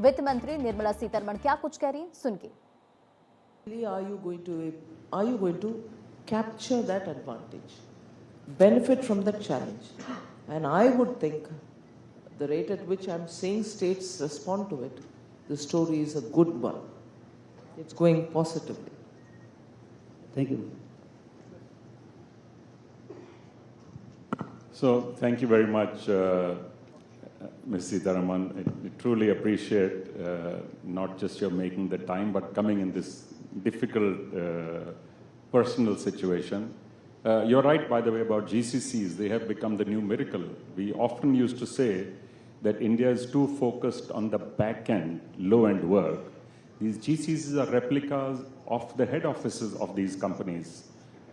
वित्त मंत्री निर्मला सीतारमण क्या कुछ कह रही हैं, सुनिए। Are you going to capture that advantage, benefit from that challenge? And I would think the rate at which I'm seeing states respond to it, the story is a good one. It's going positively. Thank you. So thank you very much, Ms. Sitharaman. I truly appreciate not just your making the time, but coming in this difficult personal situation. You're right, by the way, about GCCs. They have become the new miracle. We often used to say that India is too focused on the back-end, low-end work. These GCCs are replicas of the head offices of these companies.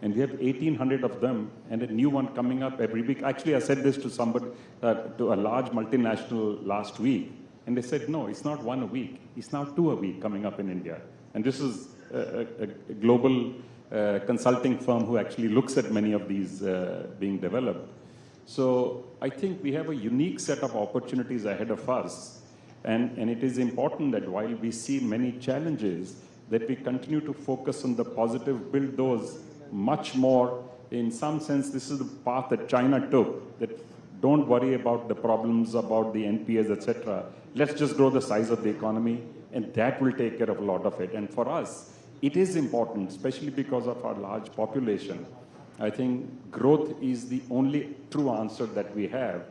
And we have 1,800 of them and a new one coming up every week. Actually, I said this to somebody, to a large multinational last week. And they said, no, it's not one a week. It's now 2 a week coming up in India. And this is a global consulting firm who actually looks at many of these being developed. So I think we have a unique set of opportunities ahead of us. And it is important that while we see many challenges, that we continue to focus on the positive, build those much more. In some sense, this is the path that China took, that don't worry about the problems, about the NPAs, etc. Let's just grow the size of the economy, and that will take care of a lot of it. And for us, it is important, especially because of our large population. I think growth is the only true answer that we have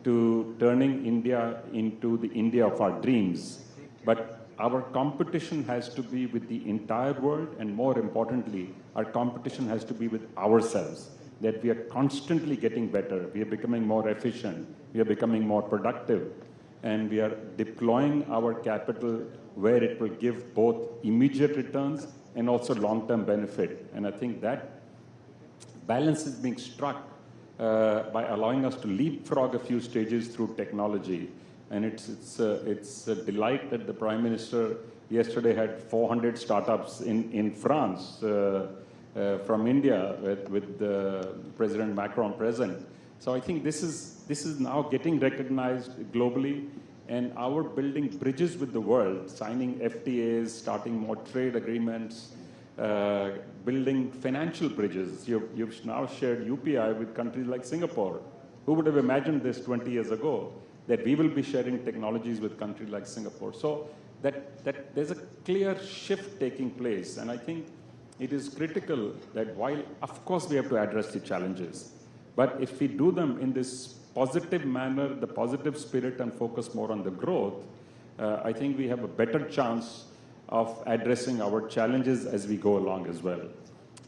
to turning India into the India of our dreams. But our competition has to be with the entire world, and more importantly, our competition has to be with ourselves, that we are constantly getting better, we are becoming more efficient, we are becoming more productive, and we are deploying our capital where it will give both immediate returns and also long-term benefit. And I think that balance is being struck by allowing us to leapfrog a few stages through technology. And it's a delight that the Prime Minister yesterday had 400 startups in France from India with President Macron present. So I think this is now getting recognized globally, and our building bridges with the world, signing FTAs, starting more trade agreements, building financial bridges. You've now shared UPI with countries like Singapore. Who would have imagined this 20 years ago, that we will be sharing technologies with countries like Singapore? So that there's a clear shift taking place, and I think it is critical that while, of course, we have to address the challenges, but if we do them in this positive manner, the positive spirit, and focus more on the growth, I think we have a better chance of addressing our challenges as we go along as well.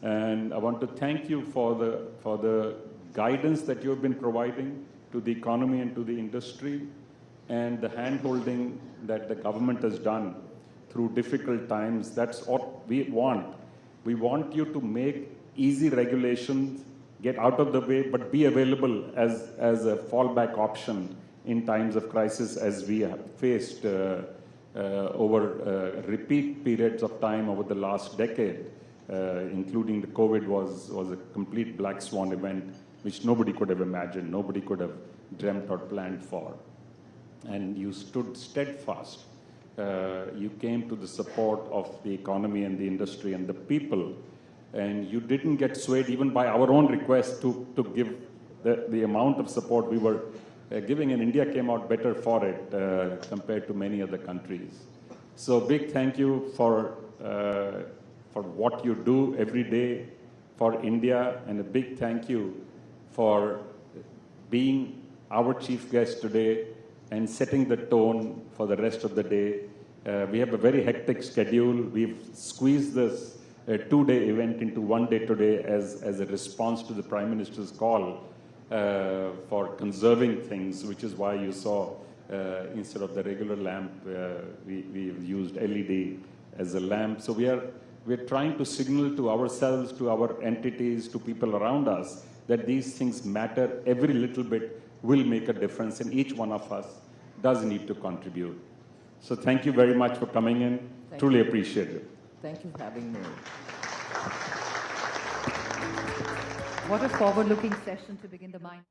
And I want to thank you for the guidance that you have been providing to the economy and to the industry, and the hand-holding that the government has done through difficult times. That's what we want. We want you to make easy regulations, get out of the way, but be available as a fallback option in times of crisis, as we have faced over repeat periods of time over the last decade, including the COVID was a complete black swan event, which nobody could have imagined, nobody could have dreamt or planned for. And you stood steadfast. You came to the support of the economy and the industry and the people, and you didn't get swayed even by our own request to give the amount of support we were giving, and India came out better for it compared to many other countries. So big thank you for what you do every day for India, and a big thank you for being our chief guest today and setting the tone for the rest of the day. We have a very hectic schedule. We've squeezed this 2-day event into 1 day today as a response to the Prime Minister's call for conserving things, which is why you saw instead of the regular lamp, we've used LED as a lamp. So we're trying to signal to ourselves, to our entities, to people around us, that these things matter. Every little bit will make a difference, and each one of us does need to contribute. So thank you very much for coming in. Truly appreciate it. Thank you for having me. What a forward-looking session to begin the mind.